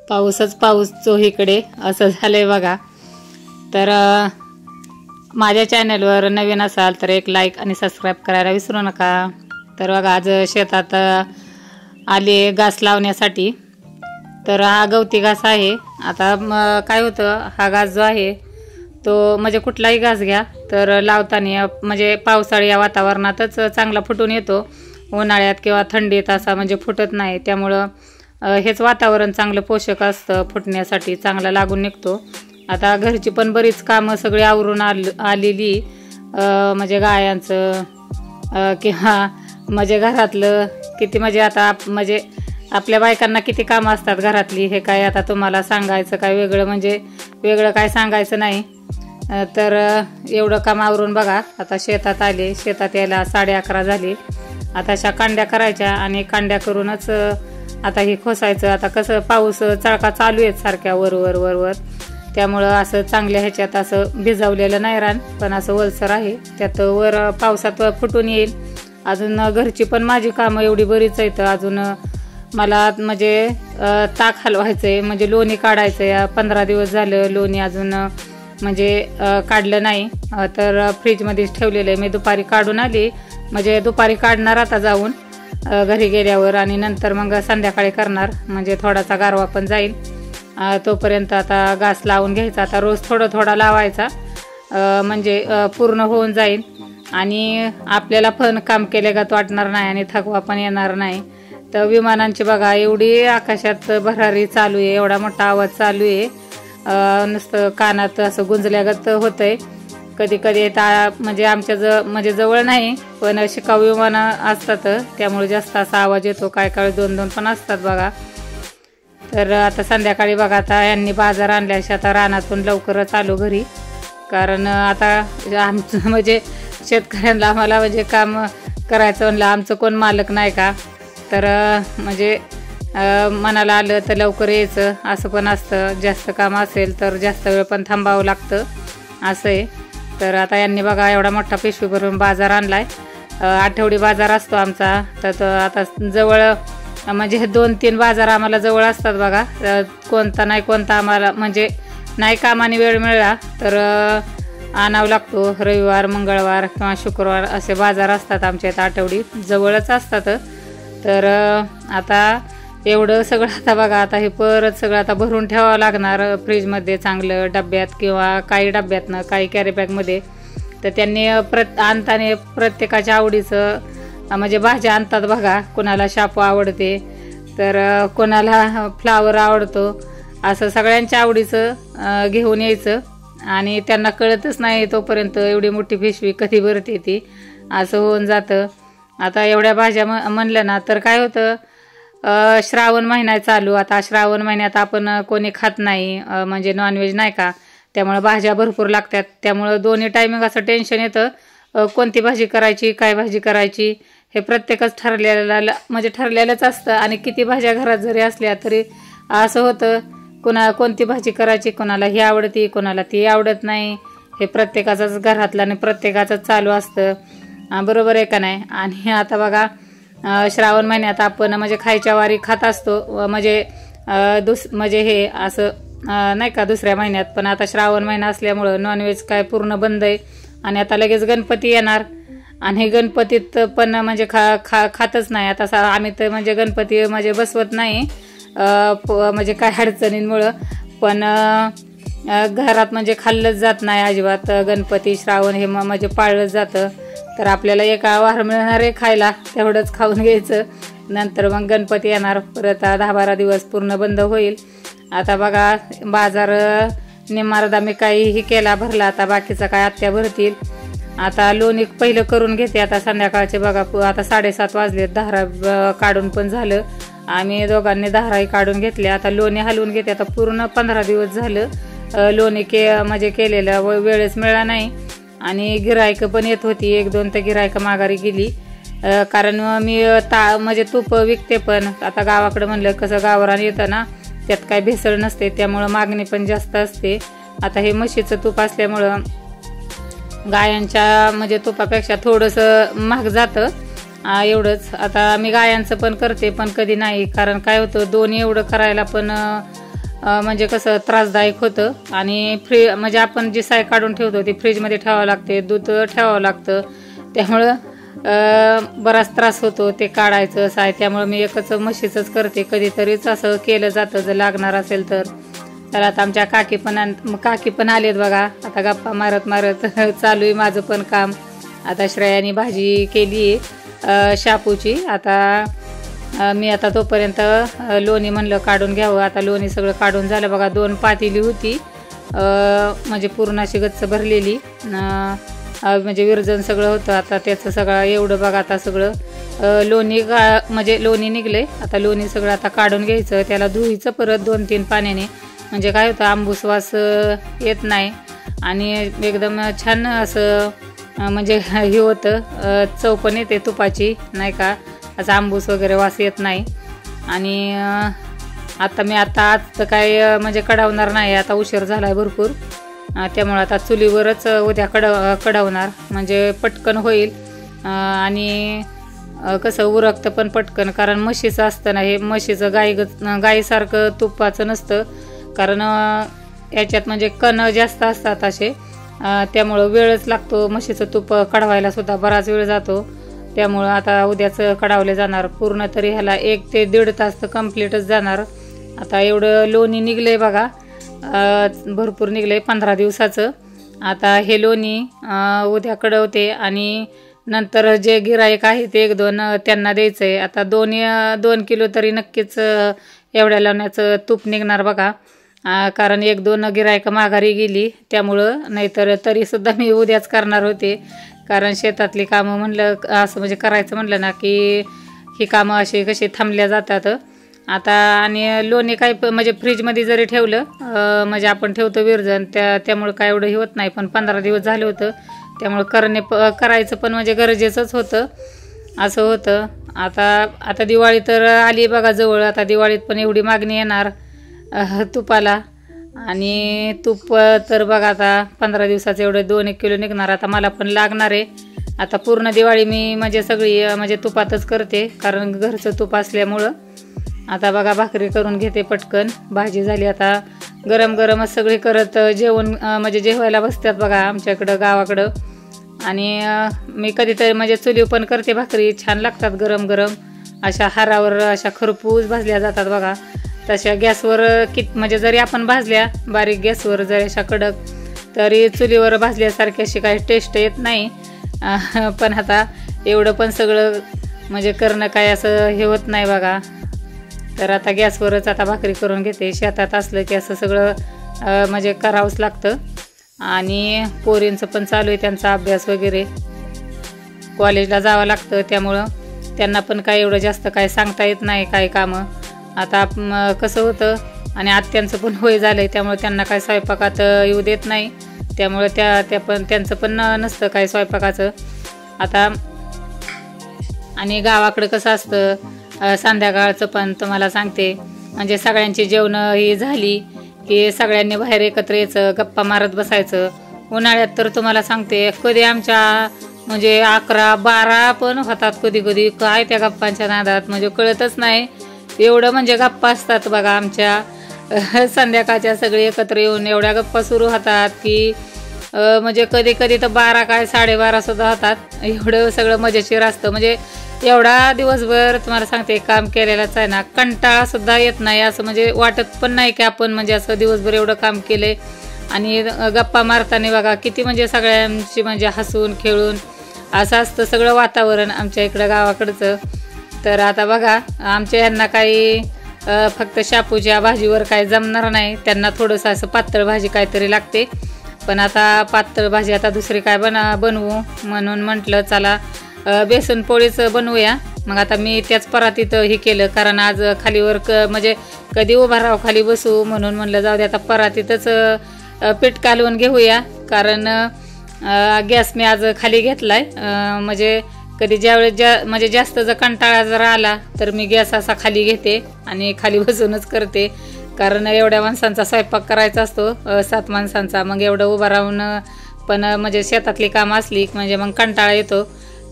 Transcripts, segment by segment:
पाऊसच पाऊस चोहीकडे असं झालंय बघा। तर माझ्या चॅनलवर नवीन असाल तर एक लाईक आणि सबस्क्राईब करायला विसरू नका। तर बघा आज शेतात आले घास लावण्यासाठी। तर हा गवती घास आहे। आता काय होतं, हा घास जो आहे तो म्हणजे कुठलाही घास घ्या तर लावताना म्हणजे पावसाळी या वातावरणातच चांगला फुटून येतो, उन्हाळ्यात किंवा थंडीत असा म्हणजे फुटत नाही। त्यामुळं हेच वातावरण चांगलं पोषक असतं, फुटण्यासाठी चांगला लागून निघतो। आता घरची पण बरीच कामं सगळी आवरून आलेली, म्हणजे गायांचं किंवा म्हणजे घरातलं किती म्हणजे आता म्हणजे आपल्या बायकांना किती कामं असतात घरातली, हे काय आता तुम्हाला सांगायचं काय वेगळं म्हणजे वेगळं काय सांगायचं नाही। तर एवढं काम आवरून बघा आता शेतात आले। शेतात यायला 11:30 झाली। आता अशा कांड्या करायच्या आणि कांड्या करूनच आता हे खोसायचं। आता कसं पाऊस चळका चालू आहेत सारख्या वर, त्यामुळं असं चांगल्या ह्याच्यात असं भिजवलेलं नाही रान, पण असं ओलसर आहे, त्यात वर पावसात फुटून येईल। अजून घरची पण माझी कामं एवढी बरीच आहेत। अजून मला म्हणजे ताक हलवायचंय, म्हणजे लोणी काढायचंय। 15 दिवस झालं लोणी अजून म्हणजे काढलं नाही, तर फ्रीजमध्येच ठेवलेलं आहे। मी दुपारी काढून आली, म्हणजे दुपारी काढणार आता जाऊन घरी गेल्यावर, आणि नंतर मग संध्याकाळी करणार, म्हणजे थोडासा गारवा पण जाईल। तोपर्यंत आता घास लावून घ्यायचा। आता रोज थोडा लावायचा, म्हणजे पूर्ण होऊन जाईल आणि आपल्याला पण काम केलेगत वाटणार नाही आणि थकवा पण येणार नाही। तर विमानांची बघा एवढी आकाशात भरारी चालू आहे, एवढा मोठा आवाज चालू आहे, नुसतं कानात असं गुंजल्यागत होतंय। कधी कधी म्हणजे आमच्या म्हणजे जवळ नाही, पण शिकाऊ विमानं असतात त्यामुळे जास्त असा आवाज येतो। काय काय 2-2 पण असतात बघा। तर आता संध्याकाळी बघा आता यांनी बाजार आणल्याशी आता रानातून लवकरच आलो घरी, कारण आता आमचं म्हणजे शेतकऱ्यांना आम्हाला म्हणजे काम करायचं म्हणलं, आमचं कोण मालक नाही का, तर म्हणजे मनाला आलं तर लवकर यायचं असं पण असतं। जास्त काम असेल तर जास्त वेळ पण थांबावं लागतं असं आहे। तर आता यांनी बघा एवढा मोठा पिशवी भरून बाजार आणलाय। आठवडी बाजार असतो आमचा, तर आता जवळ म्हणजे 2-3 बाजार आम्हाला जवळ असतात बघा। कोणता नाही कोणता आम्हाला म्हणजे नाही कामाने वेळ मिळाला तर आणावं लागतो। रविवार, मंगळवार किंवा शुक्रवार असे बाजार असतात आमच्या इथं, आठवडी जवळच असतात। तर आता एवढं सगळं आता बघा, आता हे परत सगळं आता भरून ठेवावं लागणार फ्रीजमध्ये चांगलं, डब्यात किंवा काही डब्यातनं काही कॅरीबॅगमध्ये। तर त्यांनी आणताना प्रत्येकाच्या आवडीचं म्हणजे भाज्या आणतात बघा, कोणाला शापू आवडते तर कोणाला फ्लावर आवडतो, असं सगळ्यांच्या आवडीचं घेऊन यायचं। आणि त्यांना कळतच नाही तोपर्यंत एवढी मोठी पिशवी कधी भरते ती, असं होऊन जातं। आता एवढ्या भाज्या म्हणलं ना तर काय होतं, श्रावण महिना चालू, आता श्रावण महिन्यात आपण कोणी खात नाही म्हणजे नॉनव्हेज नाही का, त्यामुळे भाज्या भरपूर लागतात। त्यामुळं दोन्ही टायमिंग असं टेन्शन येतं, कोणती भाजी करायची काय भाजी करायची हे प्रत्येकच ठरलेलंच असतं। आणि किती भाज्या घरात जरी असल्या तरी असं होतं, कोणती भाजी करायची, कोणाला ही आवडती कोणाला ती आवडत नाही, हे प्रत्येकाचंच घरातलं आणि प्रत्येकाचंच चालू असतं, बरोबर आहे का नाही। आणि आता बघा श्रावण महिन्यात आपण म्हणजे खायच्या वारी खात असतो, म्हणजे म्हणजे हे असं नाही का दुसऱ्या महिन्यात, पण आता श्रावण महिना असल्यामुळं नॉनव्हेज काय पूर्ण बंद आहे। आणि आता लगेच गणपती येणार, आणि गणपतीत पण म्हणजे खातच नाही आता आम्ही तर, म्हणजे गणपती म्हणजे बसवत नाही म्हणजे काय अडचणींमुळं, पण घरात म्हणजे खाल्लंच जात नाही अजिबात गणपती, श्रावण हे म्हणजे पाळलंच जातं। तर आपल्याला एक वार मिळणार आहे खायला, तेवढंच खाऊन घ्यायचं, नंतर मग गणपती येणार, परत 10-12 दिवस पूर्ण बंद होईल। आता बघा बाजार निम्मारदा मी काही केला भरला, आता बाकीचा काय आत्या भरतील। आता लोणी पहिलं करून घेते, आता संध्याकाळचे बघा आता 7:30 वाजले, धारा काढून पण झालं, आम्ही दोघांनी धाराही काढून घेतल्या। आता लोणी हलवून घेते, आता पूर्ण 15 दिवस झालं लोणी म्हणजे केलेलं, वेळच मिळाला नाही। आणि गिरायकं पण येत होती, 1-2 तर गिरायकं माघारी गेली, कारण मी म्हणजे तूप विकते, पण आता गावाकडं म्हणलं कसं गावरान येतं ना, त्यात काय भेसळ नसते, त्यामुळं मागणी पण जास्त असते। आता हे म्हशीचं तूप असल्यामुळं गायांच्या म्हणजे तुपापेक्षा थोडंसं महाग जातं, एवढंच। आता मी गायांचं पण करते, पण कधी नाही, कारण काय होतं दोन्ही एवढं करायला पण म्हणजे कसं त्रासदायक होतं आणि म्हणजे आपण जी साय काढून ठेवतो ती फ्रीजमध्ये ठेवावं लागते, दूध ठेवावं लागतं, त्यामुळं बराच त्रास होतो ते काढायचं साय. त्यामुळं मी एकच म्हशीचंच करते, कधीतरीच असं केलं जातं जर लागणार असेल तर. तर आता आमच्या काकी पण आलेत बघा. आता गप्पा मारत मारत चालू आहे माझं पण काम. आता श्रेयाने भाजी केली शापूची. आता मी आता तोपर्यंत लोणी म्हणलं काढून घ्यावं. आता लोणी सगळं काढून झालं बघा. 2 पातेली होती म्हणजे पूर्ण अशी गच्च भरलेली, म्हणजे विरजन सगळं होतं. आता त्याचं सगळं एवढं बघा आता सगळं लोणी म्हणजे लोणी निघले. आता लोणी सगळं आता काढून घ्यायचं, त्याला धुईचं परत 2-3 पाण्याने, म्हणजे काय होतं आंबूस वास येत नाही आणि एकदम छान असं म्हणजे हे होतं, चव पण येते तुपाची नाही का, असं आंबूस वगैरे वास येत नाही. आणि आता मी आज तर काय म्हणजे कढावणार नाही, आता उशीर झाला आहे भरपूर, त्यामुळे आता चुलीवरच उद्या कढावणार, म्हणजे पटकन होईल आणि कसं उरकतं पण पटकन. कारण म्हशीचं असतं ना हे, म्हशीचं गाईसारखं तुपाचं नसतं, कारण याच्यात म्हणजे कण जास्त असतात असे, त्यामुळं वेळच लागतो. म्हशीचं तूप कढवायला सुद्धा बराच वेळ जातो, त्यामुळं आता उद्याच कढावले जाणार. पूर्ण तरी ह्याला 1 ते 1.5 तास तर कम्प्लीटच जाणार. आता एवढं लोणी निघलंय बघा, भरपूर निघलंय 15 दिवसाचं. आता हे लोणी उद्या कढवते आणि नंतर जे गिराईक आहे ते 1-2 त्यांना द्यायचं आहे. आता 2 किलो तरी नक्कीच एवढ्या लोण्याचं तूप निघणार बघा, कारण 1-2 गिरायकं माघारी गेली, त्यामुळं. नाहीतर तरीसुद्धा मी उद्याच करणार होते, कारण शेतातली कामं म्हणलं असं म्हणजे करायचं म्हणलं ना की ही कामं अशी कशी थांबल्या जातात आता. आणि लोणी काय म्हणजे फ्रीजमध्ये जरी ठेवलं म्हणजे आपण ठेवतो विरजण, त्यामुळं काय एवढं हे होत नाही, पण 15 दिवस झाले होतं, त्यामुळं करायचं पण म्हणजे गरजेचंच होतं, असं होतं. आता दिवाळी तर आली बघा जवळ. आता दिवाळीत पण एवढी मागणी येणार तुपाला, आणि तूप तर बघा आता 15 दिवसाचं एवढं 2-1 किलो निघणार. आता मला पण लागणार आहे. आता पूर्ण दिवाळी मी म्हणजे सगळी म्हणजे तुपातच करते, कारण घरचं तूप असल्यामुळं. आता बघा भाकरी करून घेते पटकन. भाजी झाली. आता गरम गरमच सगळी करत जेवण म्हणजे जेवायला बसतात बघा आमच्याकडं गावाकडं. आणि मी कधीतरी म्हणजे चुलीव पण करते भाकरी, छान लागतात गरम गरम, अशा हारावर अशा खरपूस भाजल्या जातात बघा. तशा गॅसवर म्हणजे जरी आपण भाजल्या बारीक गॅसवर जरी अशा कडक, तरी चुलीवर भाजल्यासारखी अशी काही टेस्ट येत नाही. पण आता एवढं पण सगळं म्हणजे करणं काय असं हे होत नाही बघा. तर आता गॅसवरच आता भाकरी करून घेते. शेतात असलं की असं सगळं म्हणजे करावंच लागतं. आणि पोरींचं पण चालू आहे त्यांचा अभ्यास वगैरे, कॉलेजला जावं लागतं, त्यामुळं त्यांना पण काय एवढं जास्त काय सांगता येत नाही काही कामं. आता कसं होतं, आणि आत्यांचं पण होय झालं आहे, त्यामुळे त्यांना काय स्वयंपाकात येऊ देत नाही, त्यामुळे त्यांचं पण नसतं काय स्वयंपाकाचं आता. आणि गावाकडं कसं असतं संध्याकाळचं पण तुम्हाला सांगते, म्हणजे सगळ्यांची जेवणं ही झाली की सगळ्यांनी बाहेर एकत्र यायचं, गप्पा मारत बसायचं. उन्हाळ्यात तर तुम्हाला सांगते कधी आमच्या म्हणजे 11-12 पण होतात कधी कधी, काय त्या गप्पांच्या नादात म्हणजे कळतच नाही. एवढं म्हणजे गप्पा असतात बघा आमच्या संध्याकाळच्या सगळे एकत्र येऊन एवढ्या गप्पा सुरू होतात की म्हणजे कधी कधी तर 12 काय 12:30 सुद्धा होतात. एवढं सगळं मजेशीर असतं. म्हणजे एवढा दिवसभर तुम्हाला सांगते काम केलेलाच आहे ना, कंटाळा सुद्धा येत नाही, असं म्हणजे वाटत पण नाही की आपण म्हणजे असं दिवसभर एवढं काम केलंय. आणि गप्पा मारताना बघा किती म्हणजे सगळ्यांशी म्हणजे हसून खेळून असं असतं सगळं वातावरण आमच्या इकडं गावाकडचं. तर आता बघा आमच्या यांना काही फक्त शापूच्या भाजीवर काही जमणार नाही, त्यांना थोडंसं असं पातळ भाजी काहीतरी लागते. पण आता पातळ भाजी आता दुसरी काय बनवू म्हणून म्हटलं चला बेसन पोळीच बनवूया. मग आता मी त्याच परातीत हे केलं, कारण आज खालीवर म्हणजे कधी उभा राहू खाली बसू, म्हणून म्हणलं जाऊ दे आता परातीतच पीठ कालवून घेऊया. कारण गॅस मी आज खाली घेतलाय, म्हणजे कधी ज्यावेळेस म्हणजे जास्त जर कंटाळा जर आला तर मी गॅस असा खाली घेते आणि खाली बसूनच करते. कारण एवढ्या माणसांचा स्वयंपाक करायचा असतो, 7 माणसांचा, मग एवढं उभं राहून पण म्हणजे शेतातली कामं असली म्हणजे मग कंटाळा येतो.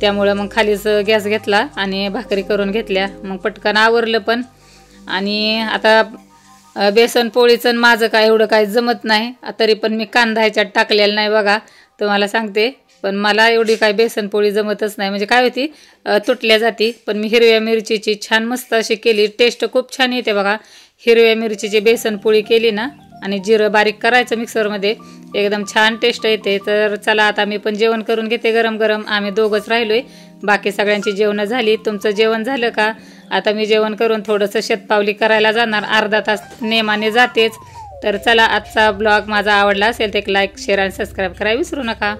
त्यामुळं मग खालीच गॅस घेतला आणि भाकरी करून घेतल्या, मग पटकन आवरलं पण. आणि आता बेसन पोळीचं आणि माझं काय एवढं काय जमत नाही, तरी पण मी कांदा ह्याच्यात टाकलेला नाही बघा, तुम्हाला सांगते. पण मला एवढी काय बेसन पोळी जमतच नाही, म्हणजे काय होती तुटल्या जाती. पण मी हिरव्या मिरचीची छान मस्त अशी केली, टेस्ट खूप छान येते बघा. हिरव्या मिरचीची बेसन पोळी केली ना आणि जिरं बारीक करायचं मिक्सरमध्ये, एकदम छान टेस्ट येते. तर चला आता मी पण जेवण करून घेते गरम गरम. आम्ही दोघंच राहिलोय, बाकी सगळ्यांची जेवणं झाली. तुमचं जेवण झालं का? आता मी जेवण करून थोडंसं शतपावली करायला जाणार, अर्धा तास नेमाने जातेच. तर चला, आजचा ब्लॉग माझा आवडला असेल तर एक लाईक शेअर आणि सबस्क्राईब करायला विसरू नका.